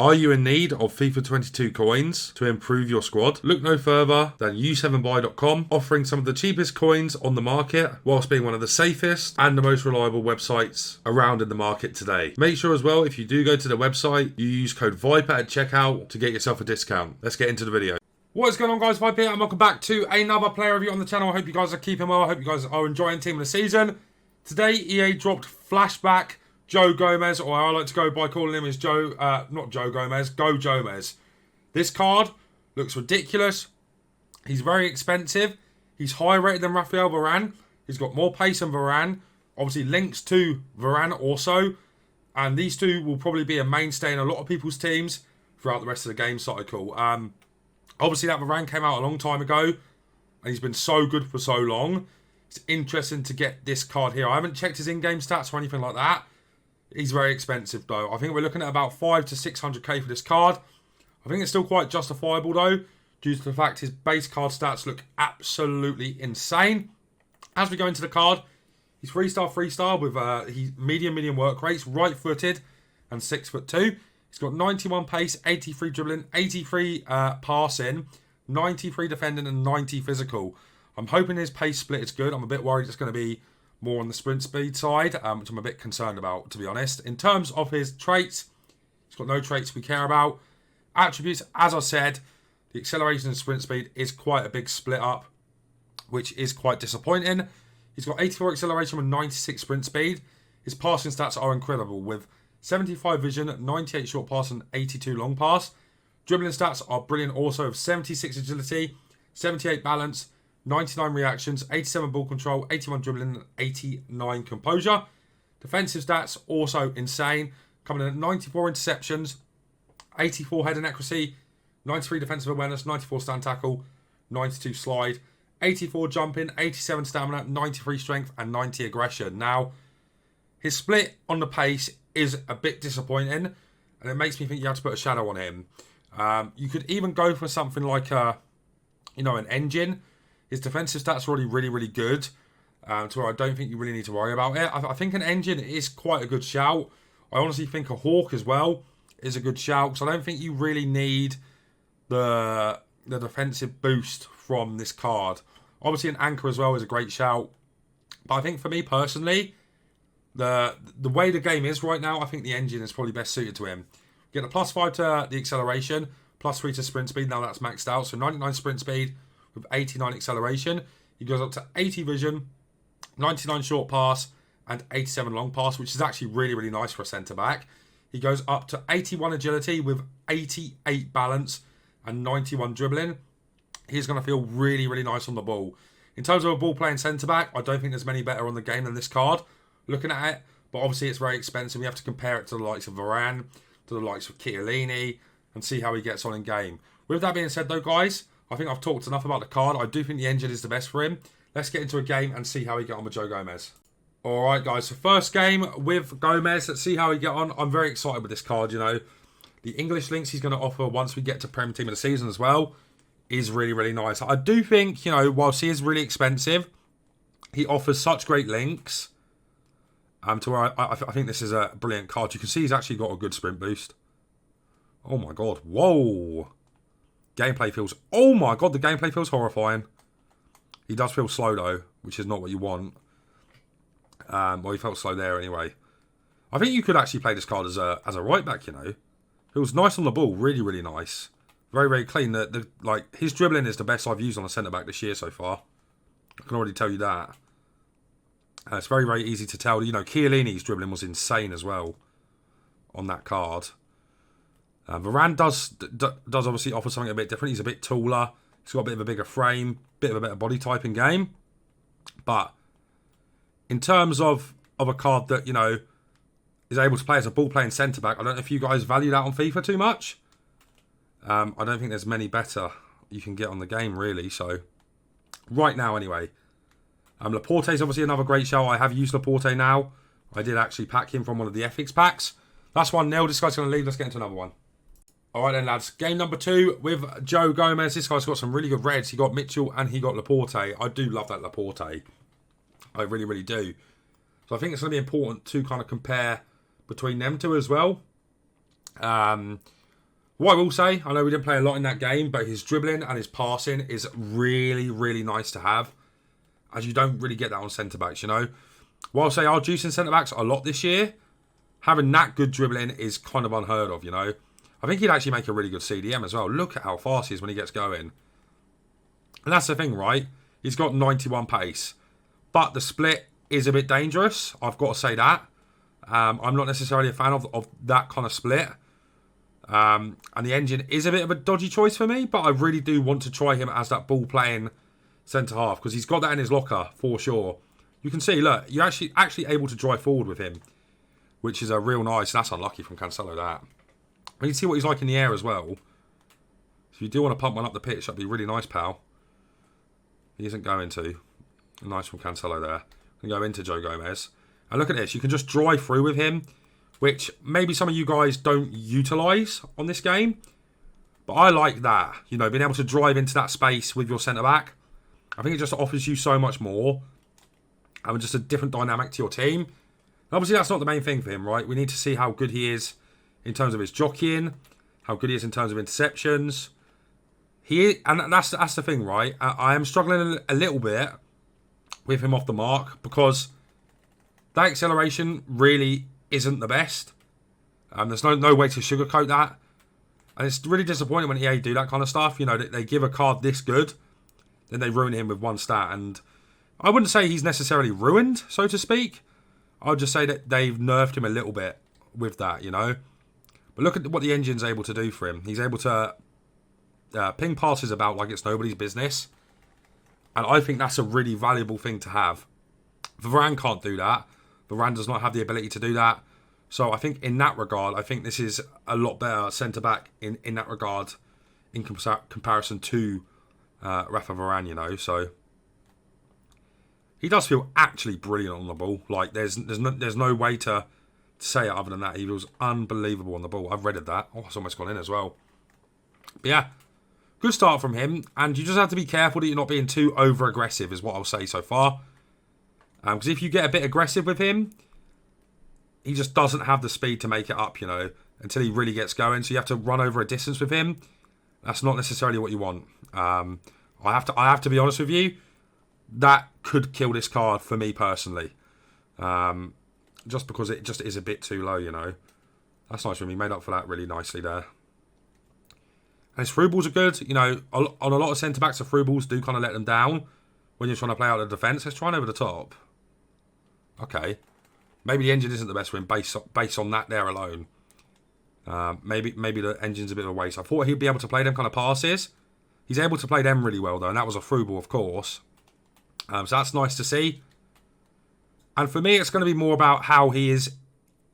Are you in need of FIFA 22 coins to improve your squad? Look no further than u7buy.com, offering some of the cheapest coins on the market whilst being one of the safest and the most reliable websites around in the market today. Make sure as well, if you do go to the website, you use code VIPER at checkout to get yourself a discount. Let's get into the video. What is going on, guys? Viper here and welcome back to another player review on the channel. I hope you guys are keeping well. I hope you guys are enjoying Team of the Season. Today, EA dropped Flashback Joe Gomez, or I like to go by calling him as not Joe Gomez, Go Gomez. This card looks ridiculous. He's very expensive. He's higher rated than Rafael Varane. He's got more pace than Varane. Obviously links to Varane also. And these two will probably be a mainstay in a lot of people's teams throughout the rest of the game cycle. Obviously that Varane came out a long time ago. And he's been so good for so long. It's interesting to get this card here. I haven't checked his in-game stats or anything like that. He's very expensive though. I think we're looking at about 500 to 600k for this card. I think it's still quite justifiable though, due to the fact his base card stats look absolutely insane. As we go into the card, he's 3-star with he's medium work rates, right-footed and 6'2". He's got 91 pace, 83 dribbling, 83 passing, 93 defending and 90 physical. I'm hoping his pace split is good. I'm a bit worried it's going to be more on the sprint speed side, which I'm a bit concerned about, to be honest. In terms of his traits, he's got no traits we care about. Attributes, as I said, the acceleration and sprint speed is quite a big split up, which is quite disappointing. He's got 84 acceleration with 96 sprint speed. His passing stats are incredible with 75 vision, 98 short pass and 82 long pass. Dribbling stats are brilliant also with 76 agility, 78 balance, 99 reactions, 87 ball control, 81 dribbling, 89 composure. Defensive stats also insane, coming in at 94 interceptions, 84 heading accuracy, 93 defensive awareness, 94 stand tackle, 92 slide, 84 jumping, 87 stamina, 93 strength and 90 aggression. Now, his split on the pace is a bit disappointing and it makes me think you have to put a shadow on him. You could even go for something like an engine. His defensive stats are already really good, to where I don't think you really need to worry about it. I think an engine is quite a good shout. I honestly think a Hawk as well is a good shout, because I don't think you really need the defensive boost from this card. Obviously an Anchor as well is a great shout, but I think for me personally, the way the game is right now, I think the engine is probably best suited to him. Get a +5 to the acceleration, +3 to sprint speed, now that's maxed out, so 99 sprint speed, with 89 acceleration. He goes up to 80 vision, 99 short pass, and 87 long pass, which is actually really nice for a centre-back. He goes up to 81 agility with 88 balance and 91 dribbling. He's going to feel really nice on the ball. In terms of a ball-playing centre-back, I don't think there's many better on the game than this card. Looking at it, but obviously it's very expensive. We have to compare it to the likes of Varane, to the likes of Chiellini, and see how he gets on in game. With that being said though, guys, I think I've talked enough about the card. I do think the engine is the best for him. Let's get into a game and see how he get on with Joe Gomez. Alright guys, so first game with Gomez. Let's see how he get on. I'm very excited with this card, you know. The English links he's going to offer once we get to Premier Team of the Season as well is really nice. I do think, you know, whilst he is really expensive, he offers such great links. To where I think this is a brilliant card. You can see he's actually got a good sprint boost. Oh my god. Whoa. Gameplay feels... Oh my god, the gameplay feels horrifying. He does feel slow though, which is not what you want. Well, he felt slow there anyway. I think you could actually play this card as a right back, you know. Feels nice on the ball, really nice. Very clean. Like his dribbling is the best I've used on a centre back this year so far. I can already tell you that. It's very easy to tell. You know, Chiellini's dribbling was insane as well on that card. Varane does obviously offer something a bit different. He's a bit taller. He's got a bit of a bigger frame, bit of a better body type in game. But in terms of a card that, you know, is able to play as a ball-playing centre-back, I don't know if you guys value that on FIFA too much. I don't think there's many better you can get on the game, really. So, right now, anyway. Laporte is obviously another great show. I have used Laporte now. I did actually pack him from one of the FX packs. That's 1-0. This guy's going to leave. Let's get into another one. Alright then, lads. Game number 2 with Joe Gomez. This guy's got some really good reds. He got Mitchell and he got Laporte. I do love that Laporte. I really do. So I think it's going to be important to kind of compare between them two as well. What I will say, I know we didn't play a lot in that game, but his dribbling and his passing is really, really nice to have, as you don't really get that on centre-backs, you know. While I say our juicing centre-backs a lot this year, having that good dribbling is kind of unheard of, you know. I think he'd actually make a really good CDM as well. Look at how fast he is when he gets going. And that's the thing, right? He's got 91 pace. But the split is a bit dangerous. I've got to say that. I'm not necessarily a fan of that kind of split. And the engine is a bit of a dodgy choice for me. But I really do want to try him as that ball-playing centre-half. Because he's got that in his locker, for sure. You can see, look, you're actually able to drive forward with him. Which is a real nice. That's unlucky from Cancelo, that. You can see what he's like in the air as well. If you do want to pump one up the pitch, that'd be really nice, pal. He isn't going to. Nice from Cancelo there. Can go into Joe Gomez. And look at this. You can just drive through with him, which maybe some of you guys don't utilise on this game. But I like that. You know, being able to drive into that space with your centre-back. I think it just offers you so much more. And just a different dynamic to your team. And obviously, that's not the main thing for him, right? We need to see how good he is in terms of his jockeying, how good he is in terms of interceptions. And that's the thing, right? I am struggling a little bit with him off the mark because that acceleration really isn't the best. There's no way to sugarcoat that. And it's really disappointing when EA do that kind of stuff. You know, they give a card this good, then they ruin him with one stat. And I wouldn't say he's necessarily ruined, so to speak. I would just say that they've nerfed him a little bit with that, you know. But look at what the engine's able to do for him. He's able to ping passes about like it's nobody's business. And I think that's a really valuable thing to have. Varane can't do that. Varane does not have the ability to do that. So I think in that regard, I think this is a lot better centre-back in that regard in comparison to Rafa Varane, you know. So he does feel actually brilliant on the ball. Like there's no way to say it other than that. He was unbelievable on the ball. I've read that. Oh, it's almost gone in as well. But yeah, good start from him. And you just have to be careful that you're not being too over-aggressive is what I'll say so far. Because if you get a bit aggressive with him, he just doesn't have the speed to make it up, you know, until he really gets going. So you have to run over a distance with him. That's not necessarily what you want. I have to be honest with you. That could kill this card for me personally. Just because it just is a bit too low, you know. That's nice from me. Made up for that really nicely there. And his through balls are good. You know, on a lot of centre-backs, the through balls do kind of let them down when you're trying to play out the defence. Let's try and over the top. Okay. Maybe the engine isn't the best for him based on that there alone. Maybe the engine's a bit of a waste. I thought he'd be able to play them kind of passes. He's able to play them really well, though. And that was a through ball, of course. So that's nice to see. And for me, it's going to be more about how he is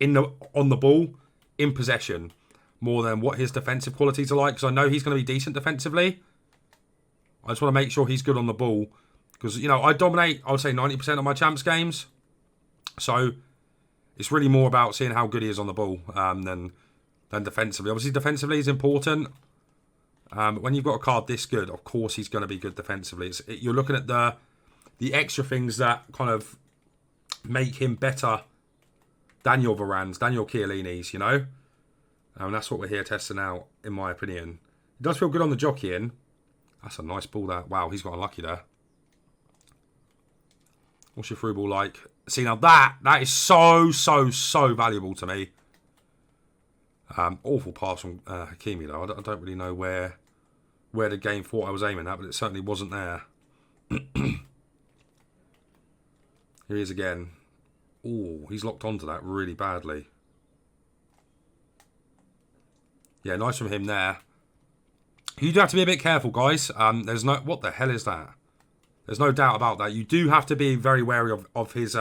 on the ball, in possession, more than what his defensive qualities are like. Because I know he's going to be decent defensively. I just want to make sure he's good on the ball. Because, you know, I dominate, I would say, 90% of my champs games. So it's really more about seeing how good he is on the ball than defensively. Obviously, defensively is important. But when you've got a card this good, of course he's going to be good defensively. You're looking at the extra things that kind of make him better than your Varanes, than your Chiellini's, you know? And that's what we're here testing out, in my opinion. It does feel good on the jockeying. That's a nice ball there. Wow, he's got unlucky there. What's your through ball like? See, now that is so valuable to me. Awful pass from Hakimi, though. I don't really know where the game thought I was aiming at, but it certainly wasn't there. Here he is again. Oh, he's locked onto that really badly. Yeah, nice from him there. You do have to be a bit careful, guys. There's no... What the hell is that? There's no doubt about that. You do have to be very wary of his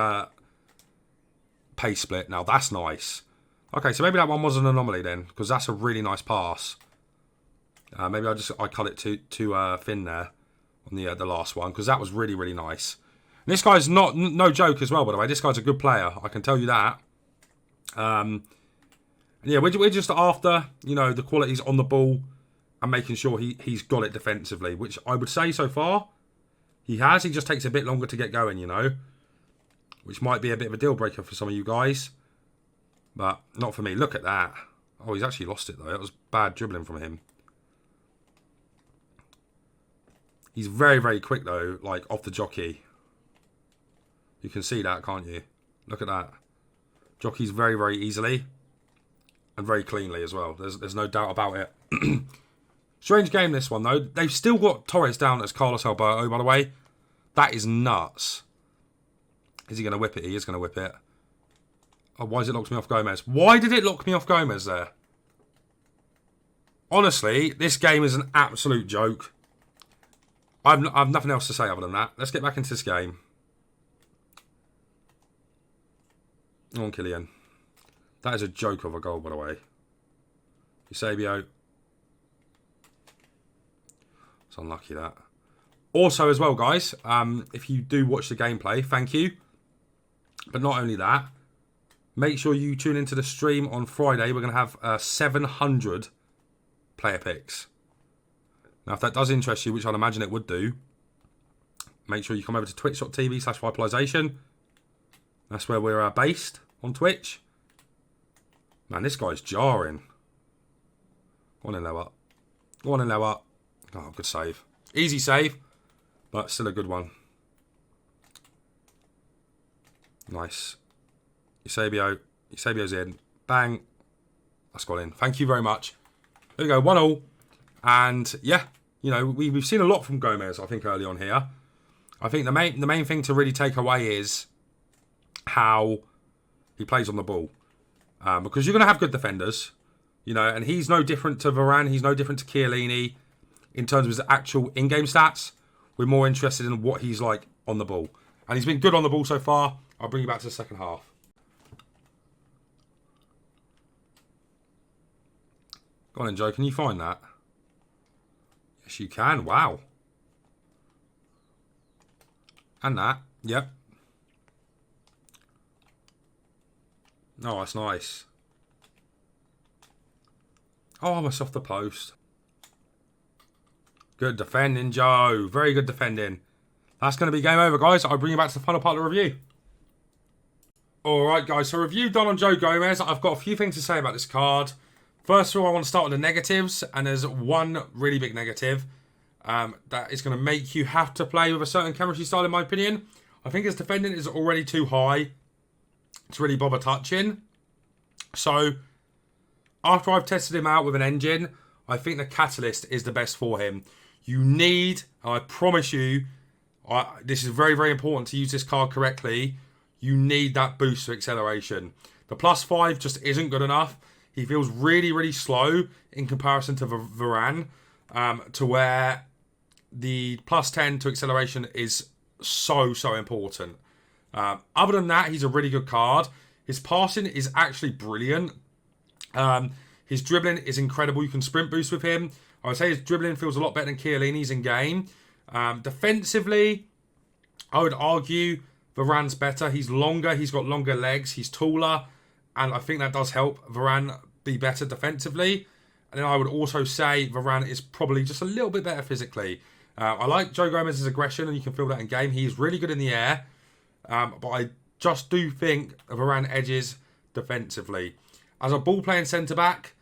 pace split. Now, that's nice. Okay, so maybe that one was an anomaly then, because that's a really nice pass. Maybe I cut it too thin there on the last one, because that was really, really nice. And this guy's no joke as well, by the way. This guy's a good player. I can tell you that. Yeah, we're just after, you know, the qualities on the ball and making sure he's got it defensively, which I would say so far he has. He just takes a bit longer to get going, you know, which might be a bit of a deal breaker for some of you guys, but not for me. Look at that. Oh, he's actually lost it, though. That was bad dribbling from him. He's very, very quick, though, like, off the jockey. You can see that, can't you? Look at that. Jockeys very, very easily. And very cleanly as well. There's no doubt about it. Strange game, this one, though. They've still got Torres down as Carlos Alberto, by the way. That is nuts. Is he going to whip it? He is going to whip it. Oh, why has it locked me off Gomez? Why did it lock me off Gomez there? Honestly, this game is an absolute joke. I've nothing else to say other than that. Let's get back into this game. Come on, Kylian. That is a joke of a goal, by the way. Eusebio. It's unlucky, that. Also, as well, guys, if you do watch the gameplay, thank you. But not only that, make sure you tune into the stream on Friday. We're going to have 700 player picks. Now, if that does interest you, which I'd imagine it would do, make sure you come over to twitch.tv/Vipalization. That's where we're based on Twitch. Man, this guy's jarring. Go on in, Lower. Go on in, Lower. Oh, good save. Easy save, but still a good one. Nice. Eusebio. Eusebio's in. Bang. That's gone in. Thank you very much. There we go. 1-1. And, yeah, you know, we've seen a lot from Gomez, I think, early on here. I think the main thing to really take away is how he plays on the ball. Because you're going to have good defenders, you know, and he's no different to Varane. He's no different to Chiellini in terms of his actual in-game stats. We're more interested in what he's like on the ball. And he's been good on the ball so far. I'll bring you back to the second half. Go on then, Joe. Can you find that? Yes, you can. Wow. And that. Yep. Oh, that's nice. Oh, almost off the post. Good defending, Joe. Very good defending. That's going to be game over, guys. I'll bring you back to the final part of the review. Alright, guys. So, review done on Joe Gomez. I've got a few things to say about this card. First of all, I want to start with the negatives. And there's one really big negative that is going to make you have to play with a certain chemistry style, in my opinion. I think his defending is already too high to really bother touching. So, after I've tested him out with an engine, I think the Catalyst is the best for him. You need, and I promise you, this is very, very important to use this card correctly. You need that boost for acceleration. The +5 just isn't good enough. He feels really, really slow in comparison to Varane, to where the +10 to acceleration is so, so important. Other than that, he's a really good card. His passing is actually brilliant. His dribbling is incredible. You can sprint boost with him. I would say his dribbling feels a lot better than Chiellini's in game. Defensively, I would argue Varane's better. He's longer. He's got longer legs. He's taller. And I think that does help Varane be better defensively. And then I would also say Varane is probably just a little bit better physically. I like Joe Gomez's aggression, and you can feel that in game. He is really good in the air. But I just do think Varane edges defensively. As a ball-playing centre-back,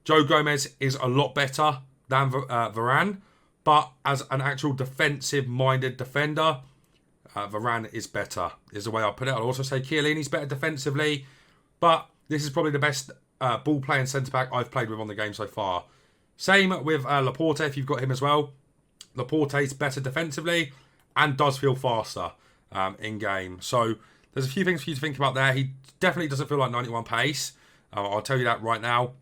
Joe Gomez is a lot better than Varane. But as an actual defensive-minded defender, Varane is better, is the way I put it. I'll also say Chiellini's better defensively. But this is probably the best ball-playing centre-back I've played with on the game so far. Same with Laporte, if you've got him as well. Laporte's better defensively and does feel faster in-game. So there's a few things for you to think about there. He definitely doesn't feel like 91 pace. I'll tell you that right now.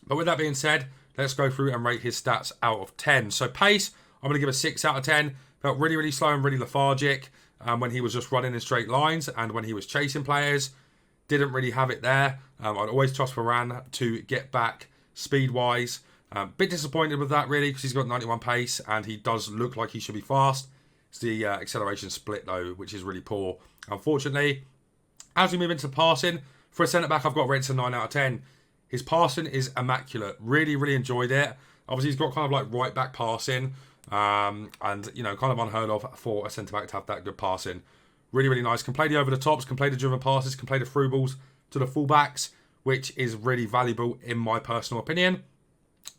But with that being said, let's go through and rate his stats out of 10. So pace, I'm going to give a 6 out of 10. Felt really, really slow and really lethargic when he was just running in straight lines and when he was chasing players. Didn't really have it there. I'd always trust Varane to get back speed-wise. Bit disappointed with that, really, because he's got 91 pace and he does look like he should be fast. It's the acceleration split, though, which is really poor, unfortunately. As we move into passing, for a centre-back, I've got rated to 9 out of 10. His passing is immaculate. Really, really enjoyed it. Obviously, he's got kind of like right-back passing. And, you know, kind of unheard of for a centre-back to have that good passing. Really, really nice. Can play the over-the-tops, can play the driven passes, can play the through balls to the full-backs. which is really valuable in my personal opinion.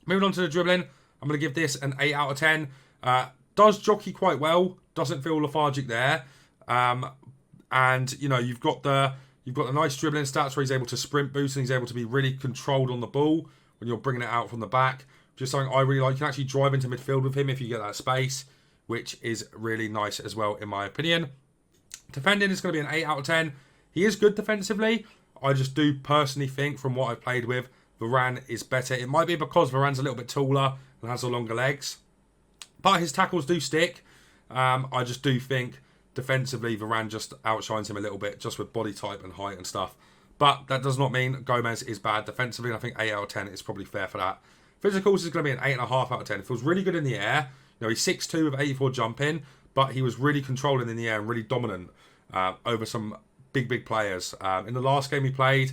Moving on to the dribbling, I'm going to give this an 8 out of 10. Does jockey quite well, doesn't feel lethargic there. And, you know, you've got the nice dribbling stats where he's able to sprint boost and he's able to be really controlled on the ball when you're bringing it out from the back. Just something I really like. You can actually drive into midfield with him if you get that space, which is really nice as well, in my opinion. Defending is going to be an 8 out of 10. He is good defensively. I just do personally think, from what I've played with, Varane is better. It might be because Varane's a little bit taller and has the longer legs, but his tackles do stick. I just do think defensively Varane just outshines him a little bit, just with body type and height and stuff. But that does not mean Gomez is bad defensively, and I think 8 out of 10 is probably fair for that. Physicals is going to be an 8.5 out of 10. It feels really good in the air. You know, he's 6'2" with 84 jumping, but he was really controlling in the air and really dominant over some big players. In the last game he played,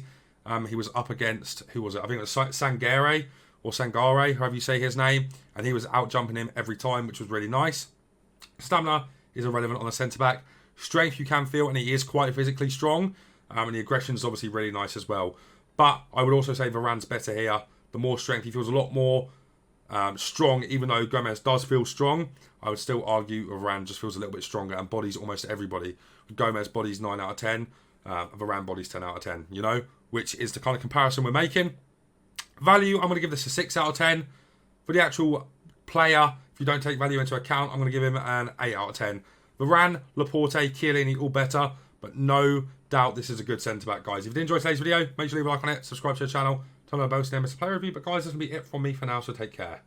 he was up against, who was it? I think it was Sangare, however you say his name, and he was out jumping him every time, which was really nice. Stamina is irrelevant on the centre-back. Strength you can feel, and he is quite physically strong, and the aggression is obviously really nice as well. But I would also say Varane's better here. The more strength, he feels a lot more strong, even though Gomez does feel strong. I would still argue Varane just feels a little bit stronger and bodies almost everybody. Gomez bodies 9 out of 10, Varane bodies 10 out of 10, you know, which is the kind of comparison we're making. Value, I'm going to give this a 6 out of 10. For the actual player, if you don't take value into account, I'm going to give him an 8 out of 10. Varane, Laporte, Chiellini, all better, but no doubt this is a good centre-back, guys. If you did enjoy today's video, make sure you leave a like on it, subscribe to the channel, turn on the bell to never miss a player review. But guys, that's going to be it from me for now, so take care.